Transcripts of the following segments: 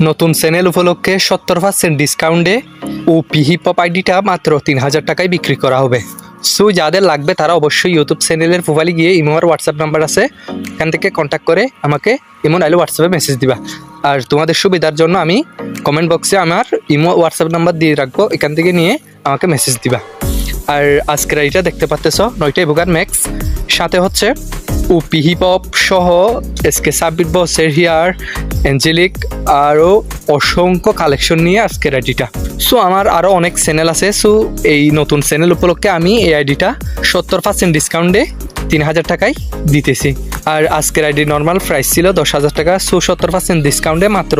নতুন চ্যানেল উপলক্ষে 70% ডিসকাউন্টে ওপি হিপ হপ আইডিটা মাত্র 3000 টাকায় বিক্রি করা হবে। সো যাদের লাগবে তারা অবশ্যই ইউটিউব চ্যানেলের প্রোফাইলে গিয়ে ইমো আর হোয়াটসঅ্যাপ নাম্বার আছে, এখান থেকে কন্ট্যাক্ট করে আমাকে ইমো নাইলে হোয়াটসঅ্যাপে মেসেজ দিবা। আর তোমাদের সুবিধার জন্য আমি কমেন্ট বক্সে আমার ইমো হোয়াটসঅ্যাপ নাম্বার দিয়ে রাখবো, এখান থেকে নিয়ে আমাকে মেসেজ দিবা। আর আজকের আইডিটা দেখতে পাচ্তেছ 9টাই ভোগার ম্যাক্স, সাথে হচ্ছে ওপি হিপ হপ সহ এসকে সাব্বির বসের হিয়ার অ্যাঞ্জেলিক আরও অসংখ্য কালেকশন নিয়ে আজকের আইডিটা। সো আমার আরও অনেক চ্যানেল আছে, সো এই নতুন চ্যানেল উপলক্ষে আমি এই আইডিটা 70% ডিসকাউন্টে 3000 টাকায় দিতেছি। আর আজকের আইডি নর্মাল প্রাইস ছিল 10,000 টাকা, সো 70% ডিসকাউন্টে মাত্র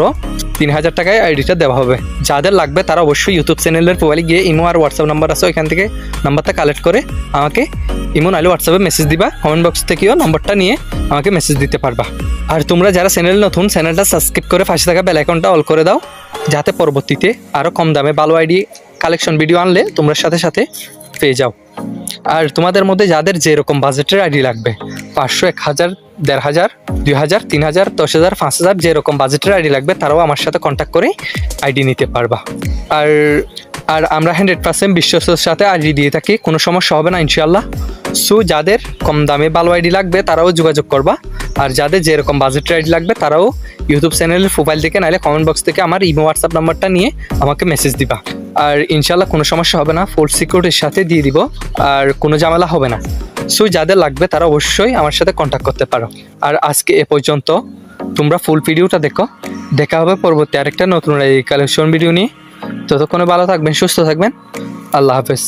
3000 টাকায় আইডিটা দেওয়া হবে। যাদের লাগবে তারা অবশ্যই ইউটিউব চ্যানেলের প্রোফাইলে গিয়ে ইমো আর হোয়াটসঅ্যাপ নাম্বার আছে, ওইখান থেকে নাম্বারটা কালেক্ট করে আমাকে ইমো নাইলে হোয়াটসঅ্যাপে মেসেজ দিবা। কমেন্ট বক্স থেকেও নম্বরটা নিয়ে আমাকে মেসেজ দিতে পারবা। আর তোমরা যারা চ্যানেল নতুন, চ্যানেলটা সাবস্ক্রাইব করে পাশে থাকা বেল আইকনটা অল করে দাও, যাতে পরবর্তীতে আরও কম দামে ভালো আইডি কালেকশন ভিডিও আনলে তোমরা সাথে সাথে পেয়ে যাও। আর তোমাদের মধ্যে যাদের যেরকম বাজেটের আইডি লাগবে, 500, 1000, 1500, 2000, 3000, 10,000, 5000 যেরকম বাজেটের আইডি লাগবে তারাও আমার সাথে কন্ট্যাক্ট করে আইডি নিতে পারবা। আর আমরা 100% বিশ্বাসের সাথে আইডি দিয়ে থাকি, কোনো সমস্যা হবে না ইনশাআল্লাহ। সো যাদের কম দামে ভালো আইডি লাগবে তারাও যোগাযোগ করবা। আর যাদের যেরকম বাজেটের আইডি লাগবে তারাও ইউটিউব চ্যানেলের প্রোফাইল থেকে নাইলে কমেন্ট বক্স থেকে আমার ইমো হোয়াটসঅ্যাপ নাম্বারটা নিয়ে আমাকে মেসেজ দিবা। আর ইনশাআল্লাহ কোনো সমস্যা হবে না, ফুল সিকিউরিটির সাথে দিয়ে দিব, আর কোনো ঝামেলা হবে না। সো যাদের লাগবে তারা অবশ্যই আমার সাথে কন্ট্যাক্ট করতে পারো। আর আজকে এ পর্যন্ত, তোমরা ফুল ভিডিওটা দেখো। দেখা হবে পরবর্তী আরেকটা নতুন এই কালেকশন ভিডিও নিয়ে। ততক্ষণে ভালো থাকবেন, সুস্থ থাকবেন। আল্লাহ হাফেজ।